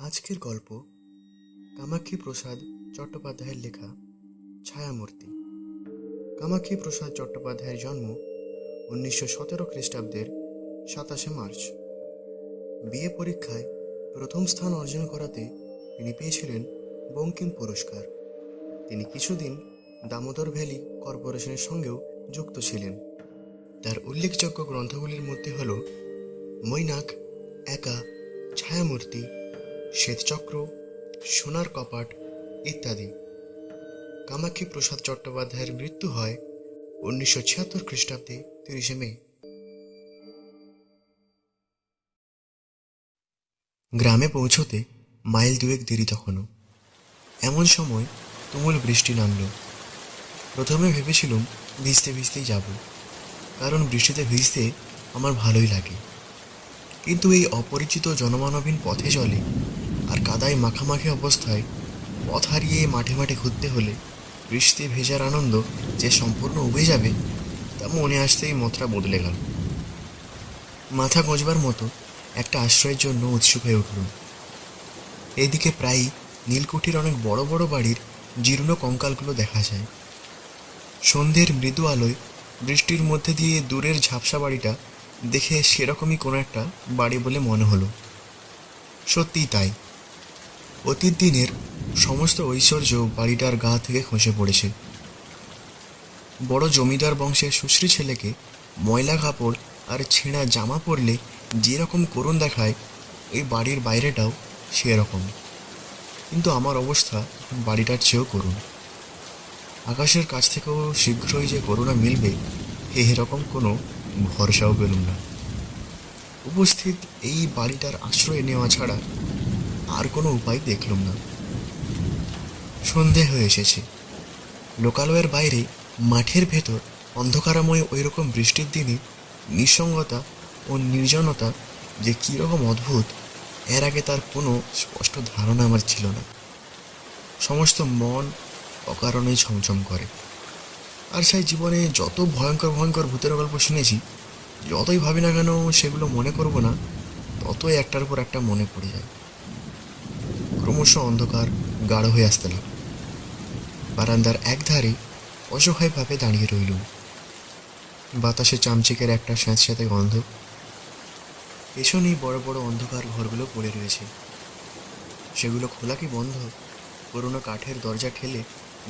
আজকের গল্প কামাক্ষী প্রসাদ চট্টোপাধ্যায়ের লেখা ছায়ামূর্তি। কামাক্ষী প্রসাদ চট্টোপাধ্যায়ের জন্ম 1917 খ্রিস্টাব্দের 27 মার্চ। বিএ পরীক্ষায় প্রথম স্থান অর্জন করাতে তিনি পেয়েছিলেন বঙ্কিম পুরস্কার। তিনি কিছুদিন দামোদর ভ্যালি কর্পোরেশনের সঙ্গেও যুক্ত ছিলেন। তার উল্লেখযোগ্য গ্রন্থগুলির মধ্যে হল মৈনাক, একা, ছায়ামূর্তি, শ্বেতচক্র, সোনার কপাট ইত্যাদি। কামাক্ষী প্রসাদ চট্টোপাধ্যায়ের মৃত্যু হয় 1976 খ্রিস্টাব্দে 30 মে। গ্রামে পৌঁছতে মাইল দুয়েক দেরি তখনও। এমন সময় তুমুল বৃষ্টি নামল। প্রথমে ভেবেছিলুম ভিজতে ভিজতেই যাব, কারণ বৃষ্টিতে ভিজতে আমার ভালোই লাগে। কিন্তু এই অপরিচিত জনমানবহীন পথে চলে আর কাদায় মাখামাখি অবস্থায় পথ হারিয়ে মাঠে মাঠে ঘুরতে হলে বৃষ্টি ভেজার আনন্দ যে সম্পূর্ণ উবে যাবে তা মনে আসতেই মতটা বদলে গেল। মাথা গোঁজবার মতো একটা আশ্রয়ের জন্য উৎসুক হয়ে উঠলুম। এদিকে প্রায়ই নীলকুঠির অনেক বড় বড় বাড়ির জীর্ণ কঙ্কালগুলো দেখা যায়। সন্ধ্যের মৃদু আলোয় বৃষ্টির মধ্যে দিয়ে দূরের ঝাপসা বাড়িটা দেখে সেরকমই কোনো একটা বাড়ি বলে মনে হলো। সত্যিই তাই। অতীত দিনের সমস্ত ঐশ্বর্য বাড়িটার গা থেকে খসে পড়েছে। বড় জমিদার বংশের সুশ্রী ছেলেকে ময়লা কাপড় আর ছেঁড়া জামা পরলে যেরকম করুণ দেখায়, ওই বাড়ির বাইরেটাও সেরকম। কিন্তু আমার অবস্থা বাড়িটার চেয়েও করুণ। আকাশের কাছ থেকেও শীঘ্রই যে করুণা মিলবে এরকম কোনো ভরসাও পেলুম না। উপস্থিত এই বাড়িটার আশ্রয় নেওয়া ছাড়া আর কোনো উপায় দেখলুম না। সন্ধে হয়ে এসেছে। লোকালয়ের বাইরে মাঠের ভেতর অন্ধকারাময় ওই রকম বৃষ্টির দিনে নিঃসঙ্গতা ও নির্জনতা যে কীরকম অদ্ভুত, এর আগে তার কোনো স্পষ্ট ধারণা আমার ছিল না। সমস্ত মন অকারণেই ছমছম করে। আর সেই জীবনে যত ভয়ঙ্কর ভয়ঙ্কর ভূতের গল্প শুনেছি, যতই ভাবি না কেন সেগুলো মনে করব না, ততই একটার পর একটা মনে পড়ে যায়। ক্রমশ অন্ধকার গাঢ় হয়ে আসতে লাগল। বারান্দার একধারে অসহায়ভাবে দাঁড়িয়ে রইলুম। বাতাসে চামচিকের একটা স্যাঁতস্যাঁতে গন্ধ। পেছনেই বড় বড় অন্ধকার ঘরগুলো পড়ে রয়েছে। সেগুলো খোলা কি বন্ধ, পুরোনো কাঠের দরজা ঠেলে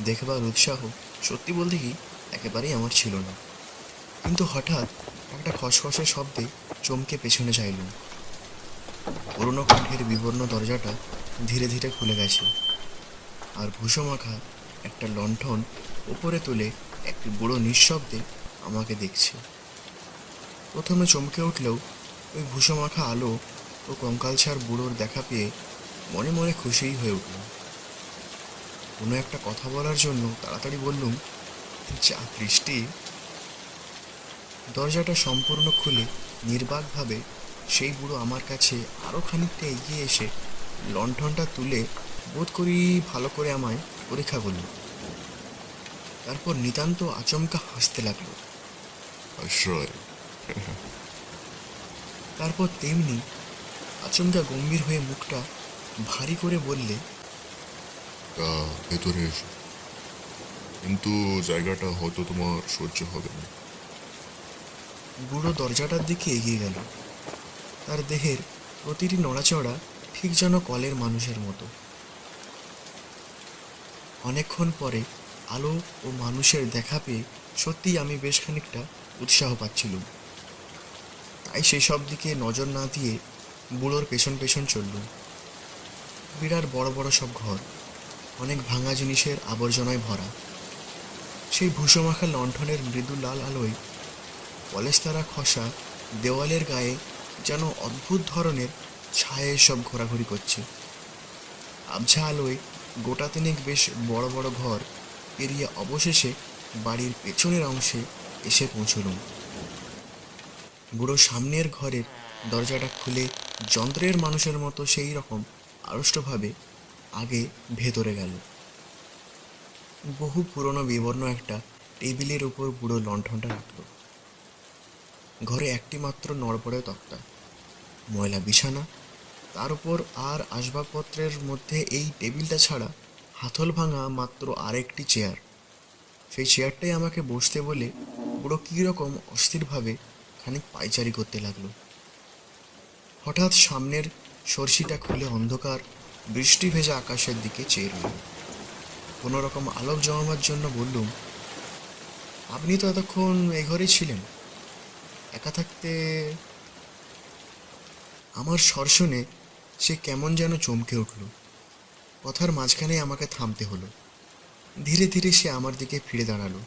দেখবার উৎসাহ সত্যি বলতে কি একেবারেই আমার ছিল না। কিন্তু হঠাৎ একটা খসখসে শব্দে চমকে পেছনে চাইলুম। পুরোনো কাঠের বিবর্ণ দরজাটা ধীরে ধীরে খুলে গেছে, আর ভূষমাখা একটা লণ্ঠন ওপরে তুলে একটি বুড়ো নিঃশব্দে আমাকে দেখছে। প্রথমে চমকে উঠলেও ওই ভূষমাখা আলো ও কঙ্কালছাড় বুড়োর দেখা পেয়ে মনে মনে খুশিই হয়ে উঠল। কোনো একটা কথা বলার জন্য তাড়াতাড়ি বললুম, যা বৃষ্টি। দরজাটা সম্পূর্ণ খুলে নির্বাকভাবে সেই বুড়ো আমার কাছে আরও খানিকটা এগিয়ে এসে লণ্ঠনটা তুলে বোধ করি ভালো করে আমায় পরীক্ষা করল। তারপর নিতান্ত আচমকা হাসতে লাগলো। আশ্রয়। তারপর তেমনি আচমকা গম্ভীর হয়ে মুখটা ভারী করে বললে, ভেতরে এসো, কিন্তু জায়গাটা হয়তো তোমার সহ্য হবে না। বুড়ো দরজাটার দিকে এগিয়ে গেল। তার দেহের প্রতিটি নড়াচড়া ঠিক যেন কলের মানুষের মতো। অনেকক্ষণ পরে আলো ও মানুষের দেখা পেয়ে সত্যিই আমি বেশ খানিকটা উৎসাহ পাচ্ছিলুম। তাই সেসব দিকে নজর না দিয়ে বুড়োর পেছন পেছন চললুম। বিরাট বড় বড় সব ঘর, অনেক ভাঙা জিনিসের আবর্জনায় ভরা। সেই ভূষমাখা লণ্ঠনের মৃদু লাল আলোয় পলেস্তারা খসা দেওয়ালের গায়ে যেন অদ্ভুত ধরনের ছায়া সব ঘোরাঘুরি করছে। আবঝা আলোয় গোটা তিনেক বেশ বড় বড় ঘর পেরিয়ে অবশেষে বাড়ির পেছনের অংশে এসে পৌঁছলুম। বুড়ো সামনের ঘরের দরজাটা খুলে যন্ত্রের মানুষের মতো সেই রকম আড়ষ্টভাবে আগে ভেতরে গেল। বহু পুরনো বিবর্ণ একটা টেবিলের উপর বুড়ো লণ্ঠনটা রাখল। ঘরে একটি মাত্র নড়বড়ে তক্তা, ময়লা বিছানা, তার উপর আর আসবাবপত্রের মধ্যে এই টেবিলটা ছাড়া হাতল ভাঙা মাত্র আরেকটি চেয়ার। সেই চেয়ারটাই আমাকে বসতে বলে বুড়ো কীরকম অস্থিরভাবে খানিক পায়চারি করতে লাগলো। হঠাৎ সামনের সরষিটা খুলে অন্ধকার বৃষ্টি ভেজা আকাশের দিকে চেয়ে রইল। কোনো রকম আলোক জমাবার জন্য বললুম, আপনি তো এতক্ষণ এই ঘরেই ছিলেন, একা থাকতে। আমার স্বর শুনে সে কেমন যেন চমকে উঠল। কথার মাঝখানে আমাকে থামতে হলো। ধীরে ধীরে সে আমার দিকে ফিরে দাঁড়ালো,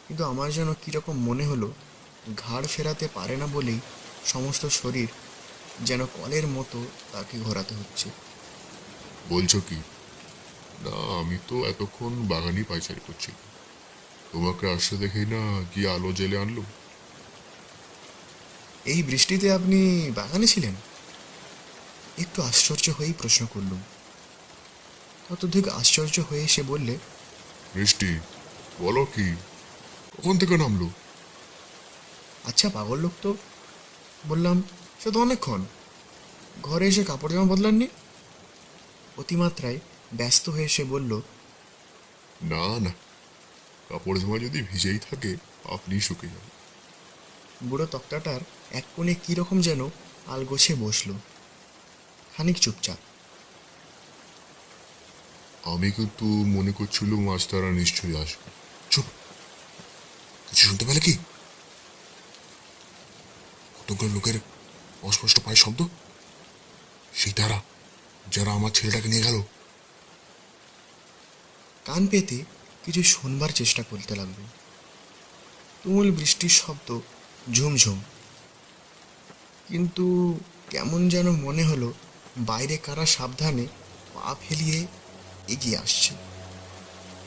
কিন্তু আমার যেন কীরকম মনে হলো ঘাড় ফেরাতে পারে না বলেই সমস্ত শরীর যেন কলের মতো তাকে ঘোরাতে হচ্ছে। বলছো কি? না, আমি তো এতক্ষণ বাগানই পাইচারি করছি। তোমাকে আসতে দেখেই না কি আলো জেলে আনলো। এই বৃষ্টিতে আপনি বাগানে ছিলেন? একটু আশ্চর্য হয়েই প্রশ্ন করলুম। ততধিক আশ্চর্য হয়ে সে বললে, বৃষ্টি? বলো কি, কখন থেকে নামলো? আচ্ছা পাগল লোক তো। বললাম, সে তো অনেকক্ষণ। ঘরে এসে কাপড় জামা বদলাননি? অতিমাত্রায় ব্যস্ত হয়ে সে বলল, না না, কাপড় জামা যদি ভিজেই থাকে আপনি শুকিয়ে যাবে। বুড়ো তক্তাটার এক কোণে কীরকম যেন আলগোছে বসল, খানিক চুপচাপ। আমি কিন্তু মনে করছিলুম আজ তারা নিশ্চয়ই আসবে। চুপ! কিছু শুনতে পেলে কি? কতগুলো লোকের অস্পষ্ট পায়ের শব্দ। সেই তারা যারা আমার ছেলেটাকে নিয়ে গেল। কান পেতে কিছু শুনবার চেষ্টা করতে লাগলো। তুমুল বৃষ্টির শব্দ, ঝুমঝুম। কিন্তু কেমন যেন মনে হলো বাইরে কারা সাবধানে পা ফেলিয়ে এগিয়ে আসছে।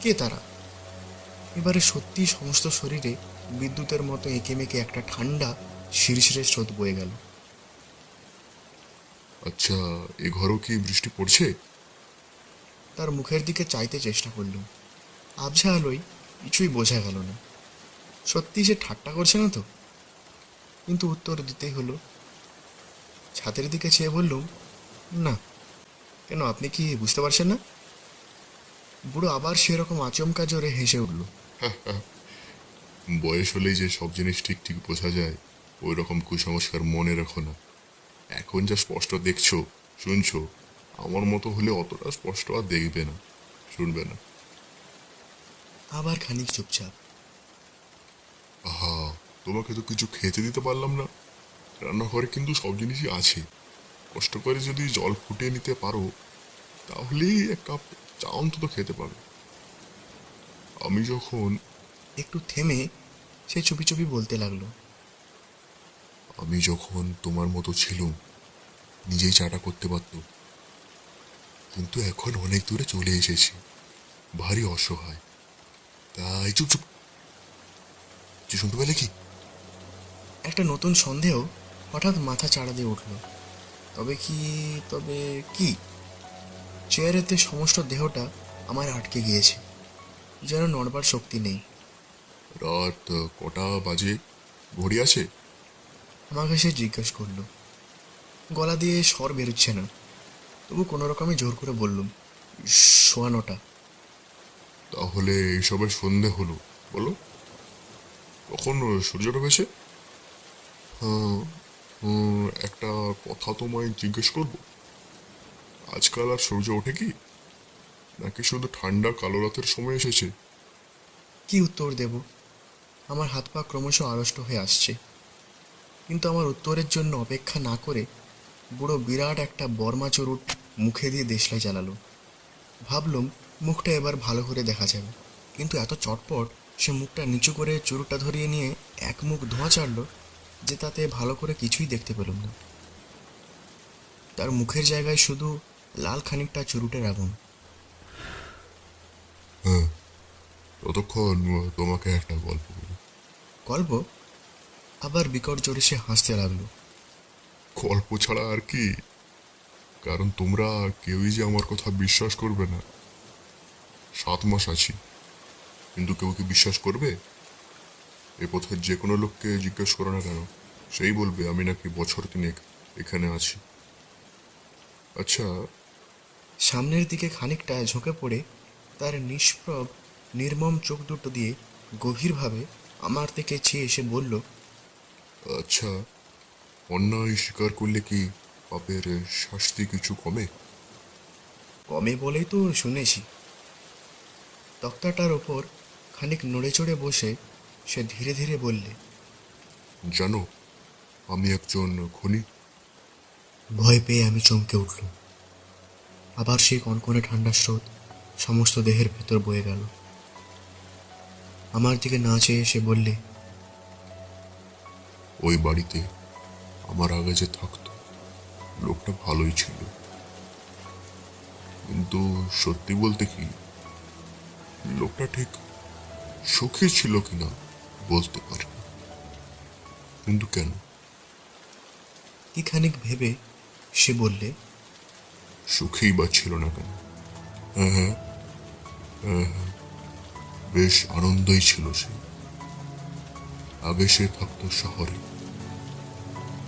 কে তারা? এবারে সত্যি সমস্ত শরীরে বিদ্যুতের মতো এঁকে মেঁকে একটা ঠান্ডা শিরশিরে স্রোত বয়ে গেল। আচ্ছা, এ ঘরেও কি বৃষ্টি পড়ছে? তার মুখের দিকে চাইতে চেষ্টা করলুম। আবছা আলোয় কিছুই বোঝা গেল না। সত্যি সে ঠাট্টা করছে না তো? কিন্তু উত্তর দিতেই হলো। ছাদের দিকে চেয়ে বললুম, না। কেন, আপনি কি বুঝতে পারছেন না? বুড়ো আবার সেরকম আচমকা জোরে হেসে উঠল। বয়স হলেই যে সব জিনিস ঠিক ঠিক বোঝা যায়, ওই রকম কুসংস্কার মনে রাখো না। এখন যা স্পষ্ট দেখছো, শুনছো, আমার মতো হলে অতটা স্পষ্ট আর দেখবে না, শুনবে না। আবার খানিক চুপচাপ। আহা, তোমাকে তো কিছু খেতে দিতে পারলাম না। রান্নাঘরে কিন্তু সব জিনিসই আছে। কষ্ট করে যদি জল ফুটিয়ে নিতে পারো, তাহলেই এক কাপ চা অন্তত খেতে পারো। আমি যখন একটু থেমে সে চুপি চুপি বলতে লাগলো, আমি যখন তোমার মতো ছিলুম, নিজেই চাটা করতে পারতো। কিন্তু এখন অনেক দূরে চলে এসেছি, ভারী অসহায়। তাই চুপ চুপ। কিছু শুনতে পেলে কি? একটা নতুন সন্দেহ হঠাৎ মাথা চাড়া দিয়ে উঠল। তবে কি? তবে কি? চেয়ারেতে সমস্ত দেহটা আমার আটকে গিয়েছে, যেন নড়বার শক্তি নেই। রাত কটা বাজে? ঘড়ি আছে? আমাকে সে জিজ্ঞেস করলো। গলা দিয়ে স্বর বেরোচ্ছে না, তবু কোনো রকমে জোর করে বললুম, 9:15। তাহলে এইসবের সন্ধে হলো, বলো কখন সূর্য ডুবেছে? হ্যাঁ, একটা কথা তোমায় জিজ্ঞেস করব। আজকাল আর সূর্য ওঠে কি, নাকি শুধু ঠান্ডা কালো রাতের সময় এসেছে? কি উত্তর দেব? আমার হাত পা ক্রমশ আড়ষ্ট হয়ে আসছে। কিন্তু আমার উত্তরের জন্য অপেক্ষা না করে বুড়ো বিরাট একটা বর্মা চুরুট মুখে দিয়ে দেশলাই চালালো। ভাবলুম মুখটা এবার ভালো করে দেখা যাবে, কিন্তু এত চটপট সে মুখটা নিচু করে চুরুটটা ধরিয়ে নিয়ে এক মুখ ধোঁয়া ছাড়ল যে তাতে ভালো করে কিছুই দেখতে পেলুম না। তার মুখের জায়গায় শুধু লাল খানিকটা চুরুটের আগুন। হ্যাঁ, ততক্ষণ তোমাকে একটা গল্প বলি। গল্প? আবার বিকট জোরে সে হাসতে লাগলো। গল্প ছাড়া আর কি? কারণ তোমরা কেউই যে আমার কথা বিশ্বাস করবে না। 7 মাস আছি, কিন্তু কেউ কি বিশ্বাস করবে? এ পথের যে কোনো লোককে জিজ্ঞেস করো না কেন, সেই বলবে আমি নাকি বছর 3 এখানে আছি। আচ্ছা, সামনের দিকে খানিকটা ঝুঁকে পড়ে তার নিষ্প্রভ নির্মম চোখ দুটো দিয়ে গভীরভাবে আমার দিকে চেয়ে এসে বলল, আচ্ছা, অন্যায় স্বীকার করলে কি পাপের শাস্তি কিছু কমে? কমে বলেই তো শুনেছি। তক্তাটার ওপর খানিক নড়ে চড়ে বসে সে ধীরে ধীরে বললে, জানো, আমি একজন খুনি। ভয় পেয়ে আমি চমকে উঠলুম। আবার সেই কনকনে ঠান্ডা স্রোত সমস্ত দেহের ভেতর বয়ে গেল। আমার দিকে না চেয়ে সে বললে, ওই বাড়িতে আমার আগে যে থাকতো লোকটা ভালোই ছিল, কিন্তু সত্যি বলতে কি, লোকটা ঠিক সুখী ছিল কিনা বলতে পারি না। কিন্তু কেন? কি খানিক ভেবে সে বললে, সুখী বা ছিল না কেন? হ্যাঁ হ্যাঁ, হ্যাঁ হ্যাঁ, বেশ আনন্দই ছিল সে। আগে সে থাকতো শহরে,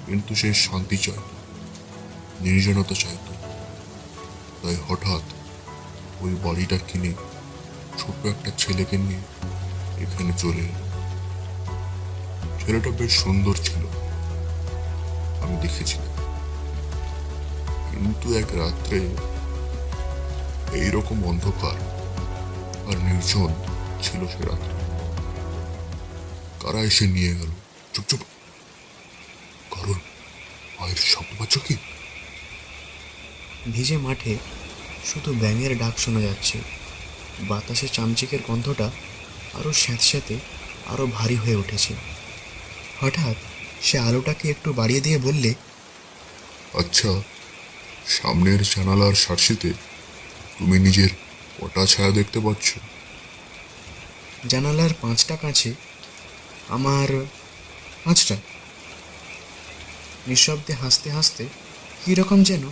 কিন্তু সে শান্তি চাইত, নির্জনতা চাইত। তাই হঠাৎ ওই বাড়িটা কিনে ছোট্ট একটা ছেলেকে নিয়ে এখানে চলে এলো। ছেলেটা বেশ সুন্দর ছিল, আমি দেখেছিলাম। কিন্তু এক রাত্রে এইরকম অন্ধকার আর নির্জন ছিল সে রাত্রে। কারা এসে নিয়ে গেল? চুপ চুপ, কারোর পায়ের শব্দ পাচ্ছ কি? ভিজে মাঠে শুধু ব্যাঙের ডাক শোনা যাচ্ছে। বাতাসে চামচিকের গন্ধটা আরও স্যাঁতস্যাঁতে, আরও ভারী হয়ে উঠেছে। হঠাৎ সে আলোটাকে একটু বাড়িয়ে দিয়ে বললে, আচ্ছা, সামনের জানালার সার্সিতে তুমি নিজের কটা ছায়া দেখতে পাচ্ছ? জানালার 5টা কাছে আমার 5টা। নিঃশব্দে হাসতে হাসতে কীরকম যেন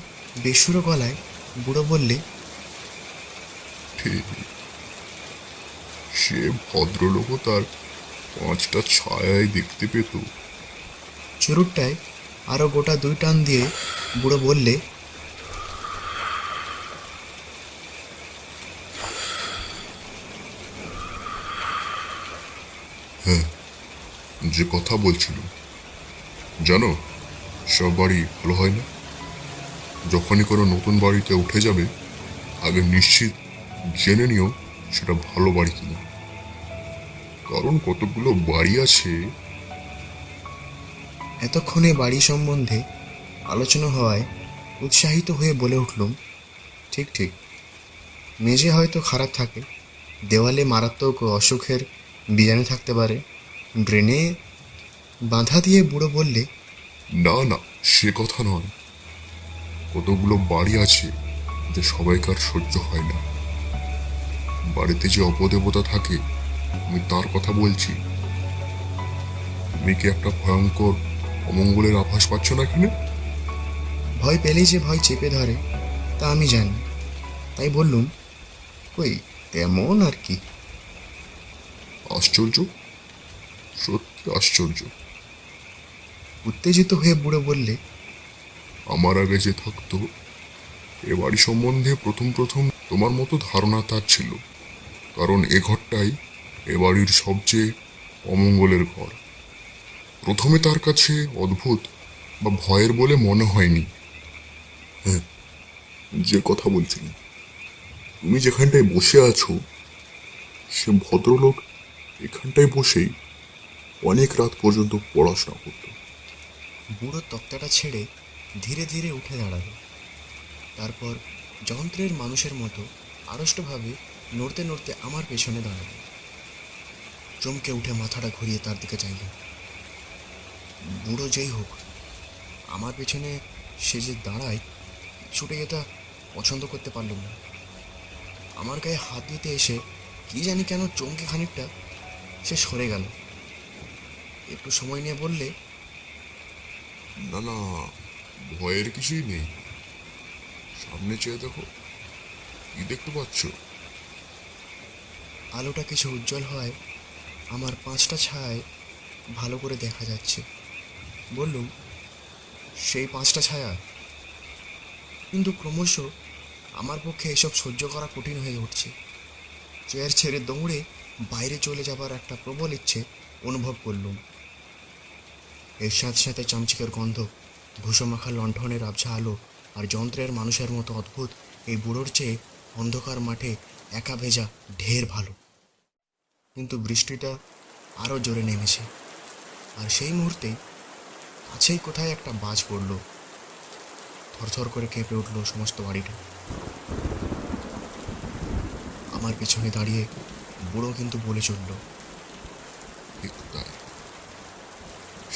বেসুরো গলায় বুড়ো বললে, ঠিক, সে ভদ্রলোকও তার 5টা ছায়াই দেখতে পেত। চুরুটটায় আরও গোটা 2 টান দিয়ে বুড়ো বললে, হ্যাঁ, যে কথা বলছিল, জানো, সব বাড়ি ভালো হয় না। যখনই কোনো নতুন বাড়িতে উঠে যাবে, আগে নিশ্চিত জেনে নিও সেটা ভালো বাড়ি কিনা। কারণ কতগুলো বাড়ি আছে। এতক্ষণে বাড়ি সম্বন্ধে আলোচনা হওয়ায় উৎসাহিত হয়ে বলে উঠলুম, ঠিক ঠিক, মেঝে হয়তো খারাপ থাকে, দেওয়ালে মারাত্মক অসুখের বীজাণু থাকতে পারে, ব্রেনে বাধা দিয়ে বুড়ো বললে, না না, সে কথা নয়। কতগুলো বাড়ি আছে যে সবাইকার সহ্য হয় না। বাড়িতে যে অপদেবতা থাকে, আমি তার কথা বলছি। তুমি কি একটা ভয়ঙ্কর অমঙ্গলের আভাস পাচ্ছ না এখানে? ভয় পেলেই যে ভয় চেপে ধরে তা আমি জানি। তাই বললুম, কই তেমন আর কি। আশ্চর্য, সত্যি আশ্চর্য। উত্তেজিত হয়ে বুড়ো বললে, আমার আগে যে থাকতো, এ বাড়ি সম্বন্ধে প্রথম প্রথম তোমার মতো ধারণা তার ছিল। কারণ এ ঘরটাই এ বাড়ির সবচেয়ে অমঙ্গলের ঘর। প্রথমে তার কাছে অদ্ভুত বা ভয়ের বলে মনে হয়নি। হ্যাঁ, যে কথা বলছিলাম, তুমি যেখানটায় বসে আছো, সে ভদ্রলোক এখানটায় বসেই অনেক রাত পর্যন্ত পড়াশোনা করত। বুড়ো তক্তাটা ছেড়ে ধীরে ধীরে উঠে দাঁড়ালো। তারপর যন্ত্রের মানুষের মতো আড়ষ্টভাবে নড়তে নড়তে আমার পেছনে দাঁড়ালো। চমকে উঠে মাথাটা ঘুরিয়ে তার দিকে চাইল। বুড়ো যেই হোক, আমার পেছনে সে যে দাঁড়ায়, ছুটে যেটা পছন্দ করতে পারলুম না। আমার গায়ে হাত দিতে এসে কি জানি কেন চমকে খানিকটা সে সরে গেল। একটু সময় নিয়ে বললে, না না, ভয়ের কিছুই নেই। সামনে চেয়ে দেখো, কি দেখতে পাচ্ছ? আলোটা কিছু উজ্জ্বল হয়, আমার 5টা ছায়ায় ভালো করে দেখা যাচ্ছে। বললুম, সেই 5টা ছায়া? কিন্তু ক্রমশ আমার পক্ষে এসব সহ্য করা কঠিন হয়ে উঠছে। চেয়ার ছেড়ে দৌড়ে বাইরে চলে যাবার একটা প্রবল ইচ্ছে অনুভব করলুম। এর সাথে সাথে চামচিকের গন্ধ, ভূষমাখা লণ্ঠনের আবছা আলো আর যন্ত্রের মানুষের মতো অদ্ভুত এই বুড়োর চেয়ে অন্ধকার মাঠে একা ভেজা ঢের ভালো। কিন্তু বৃষ্টিটা আরও জোরে নেমেছে, আর সেই মুহূর্তেই কাছেই কোথায় একটা বাজ পড়ল। থরথর করে কেঁপে উঠল সমস্ত বাড়িটা। আমার পিছনে দাঁড়িয়ে বুড়ো কিন্তু বলে চলল, ঠিক তাই,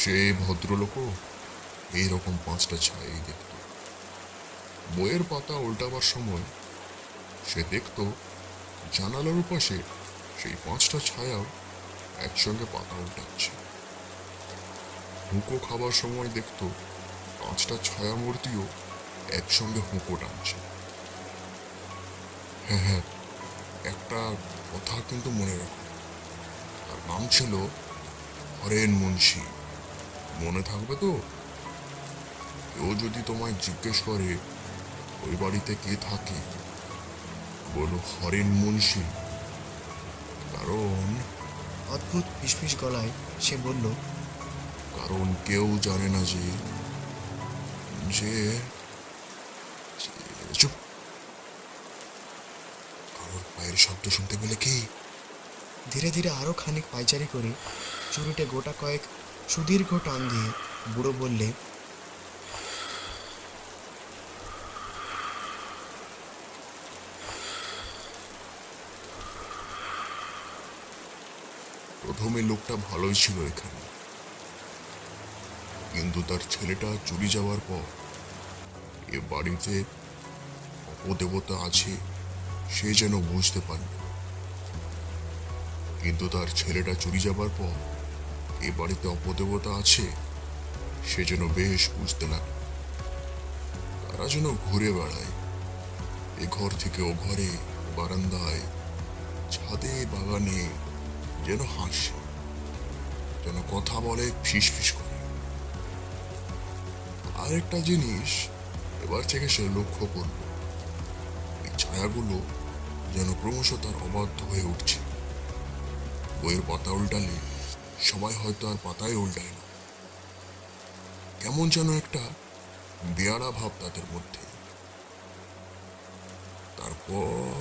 সেই ভদ্রলোকও এইরকম 5টা ছায়াই দেখত। বইয়ের পাতা উল্টাবার সময় সে দেখত জানালার পাশে সেই 5টা ছায়াও একসঙ্গে পাতা উল্টাচ্ছে। হুঁকো খাবার সময় দেখত 5টা ছায়া মূর্তিও একসঙ্গে হুঁকো টানছে। হ্যাঁ হ্যাঁ, একটা কথা কিন্তু মনে রাখো, তার নাম ছিল হরেন মুন্সি। মনে থাকবে তো? কেউ যদি তোমায় জিজ্ঞেস করে ওই বাড়িতে কে থাকে, বলো হরেন মুন্সি। কারণ অদ্ভুত ফিসফিস গলায় সে বলল, কারণ কেউ জানে না যে যে চুপ। কারোর পায়ের শব্দ শুনতে পেলে কি? ধীরে ধীরে আরও খানিক পায়চারি করে চুরিটে গোটা কয়েক সুদীর্ঘ টান দিয়ে বুড়ো বললে, প্রথমে লোকটা ভালোই ছিল এখানে, কিন্তু তার ছেলেটা চুরি যাওয়ার পর এ বাড়িতে অপদেবতা আছে সে যেন বুঝতে পারল। কিন্তু তার ছেলেটা চুরি যাবার পর এ বাড়িতে অপদেবতা আছে সে যেন বেশ বুঝতে লাগল। তারা যেন ঘুরে বেড়ায় এ ঘর থেকে ও ঘরে, বারান্দায়, ছাদে, বাগানে, যেন হাসে, যেন কথা বলে, ফিস ফিস করে। আরেকটা জিনিস এবার থেকে সে লক্ষ্য করল, এই ছায়াগুলো যেন ক্রমশ তার অবাধ্য হয়ে উঠছে। বইয়ের পাতা উল্টালে সবাই হয়তো আর পাতায় উল্টায় না, কেমন যেন একটা বেয়াড়া ভাব তাদের মধ্যে। তারপর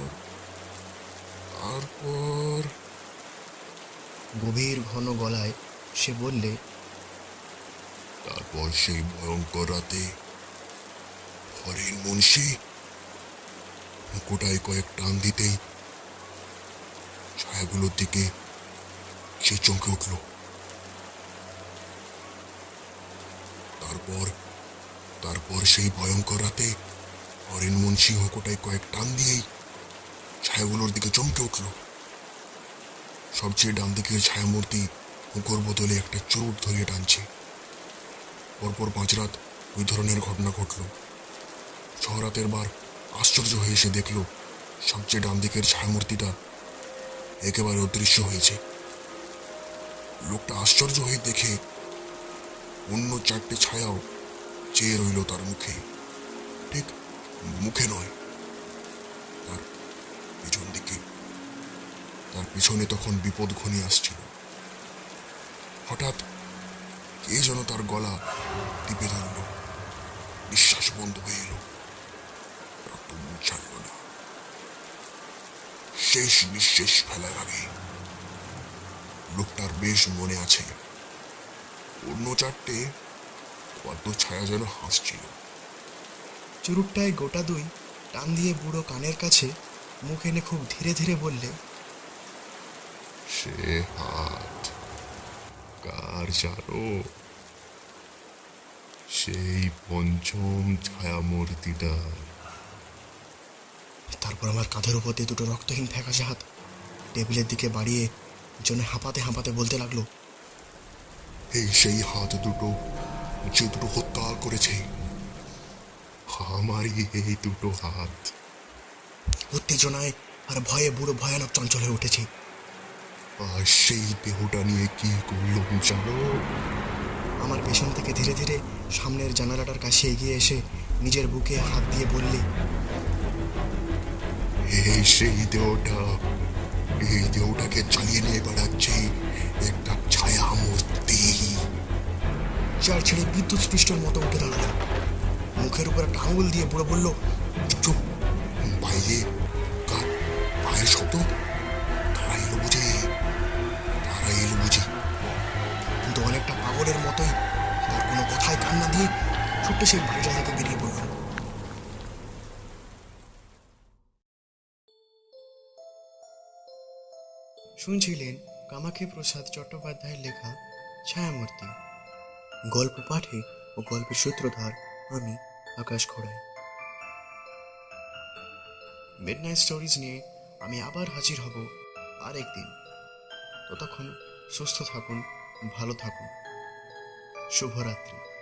তারপর গভীর ঘন গলায় সে বললে, তারপর সেই ভয়ঙ্কর রাতে হরেন মুন্সি মুকুটায় কয়েক টান দিতেই ছায়াগুলোর দিকে সে চমকে উঠল। তারপর তারপর সেই ভয়ঙ্কর রাতে হরেন মুন্সি হুঁকোটায় কয়েক টান দিয়েই ছায়াগুলোর দিকে চমকে উঠল। সবচেয়ে ডান দিকের ছায়ামূর্তি হুঁকোর বদলে একটা চোট ধরিয়ে টানছে। পরপর 5 রাত ওই ধরনের ঘটনা ঘটল। 6 রাতের বার আশ্চর্য হয়ে সে দেখল সবচেয়ে ডান দিকের ছায়ামূর্তিটা একেবারে অদৃশ্য হয়েছে। লোকটা আশ্চর্য হয়ে দেখে অন্য 4টে ছায়াও চেয়ে রইল তার মুখে। ঠিক মুখে নয়, তার পিছন দিকে। তার পিছনে তখন বিপদ ঘনিয়ে আসছিল। হঠাৎ কে যেন তার গলা টিপে ধরল। নিঃশ্বাস বন্ধ হয়ে এলো, রক্ত মুখ ছাড়ল না। শেষ নিঃশ্বাস ফেলার আগে লোকটার বেশ মনে আছে অন্য 4টে বাদ্য ছায়া যেন হাসছিল। চুরুকটায় গোটা 2 টান দিয়ে বুড়ো কানের কাছে মুখ এনে খুব ধীরে ধীরে বললে, সে হাত কার জানো? সেই পঞ্চম ছায়ামূর্তিটা। তারপর আমার কাঁধের উপর দিয়ে 2টো রক্তহীন ফ্যাকাশে হাত টেবিলের দিকে বাড়িয়ে জন্য হাঁপাতে হাঁপাতে বলতে লাগলো, এই সেই হাত দুটো যে দুটো হত্যা করেছে, আমারই এই দুটো হাত। উত্তেজনায় আর ভয়ে বুড়ো ভয়ানক চঞ্চল হয়ে উঠেছে। আর সেই দেহটা নিয়ে কি করলাম জানো? আমার পেছন থেকে ধীরে ধীরে সামনের জানালাটার কাছে এগিয়ে এসে নিজের বুকে হাত দিয়ে বললে, এই সেই দেহটা, এই দেহটাকে চালিয়ে নিয়ে বেড়াচ্ছে একটা ছায়া মূর্তি। চার ছেড়ে বিদ্যুৎ স্পৃষ্টর মতো উঠে দাঁড়ালো। মুখের উপর একটা আঙুল দিয়ে বুড়ো বলল, চুপ, বাইরে কার পায়ের শব্দ? তারা এলো বুঝে, তারা এলো বুঝে। কিন্তু অনেকটা পাগলের মতোই তার কোনো কথায় কান না দিয়ে ছোট্ট সেই বাড়িটা থেকে বেরিয়ে পড়লাম। শুনছিলেন কামাক্ষী প্রসাদ চট্টোপাধ্যায়ের লেখা ছায়ামূর্তি। গল্প পাঠে ও গল্পের সূত্রধার আমি আকাশ খোড়াই। মিডনাইট স্টোরিজ নিয়ে আমি আবার হাজির হব আরেকদিন। ততক্ষণ সুস্থ থাকুন, ভালো থাকুন। শুভরাত্রি।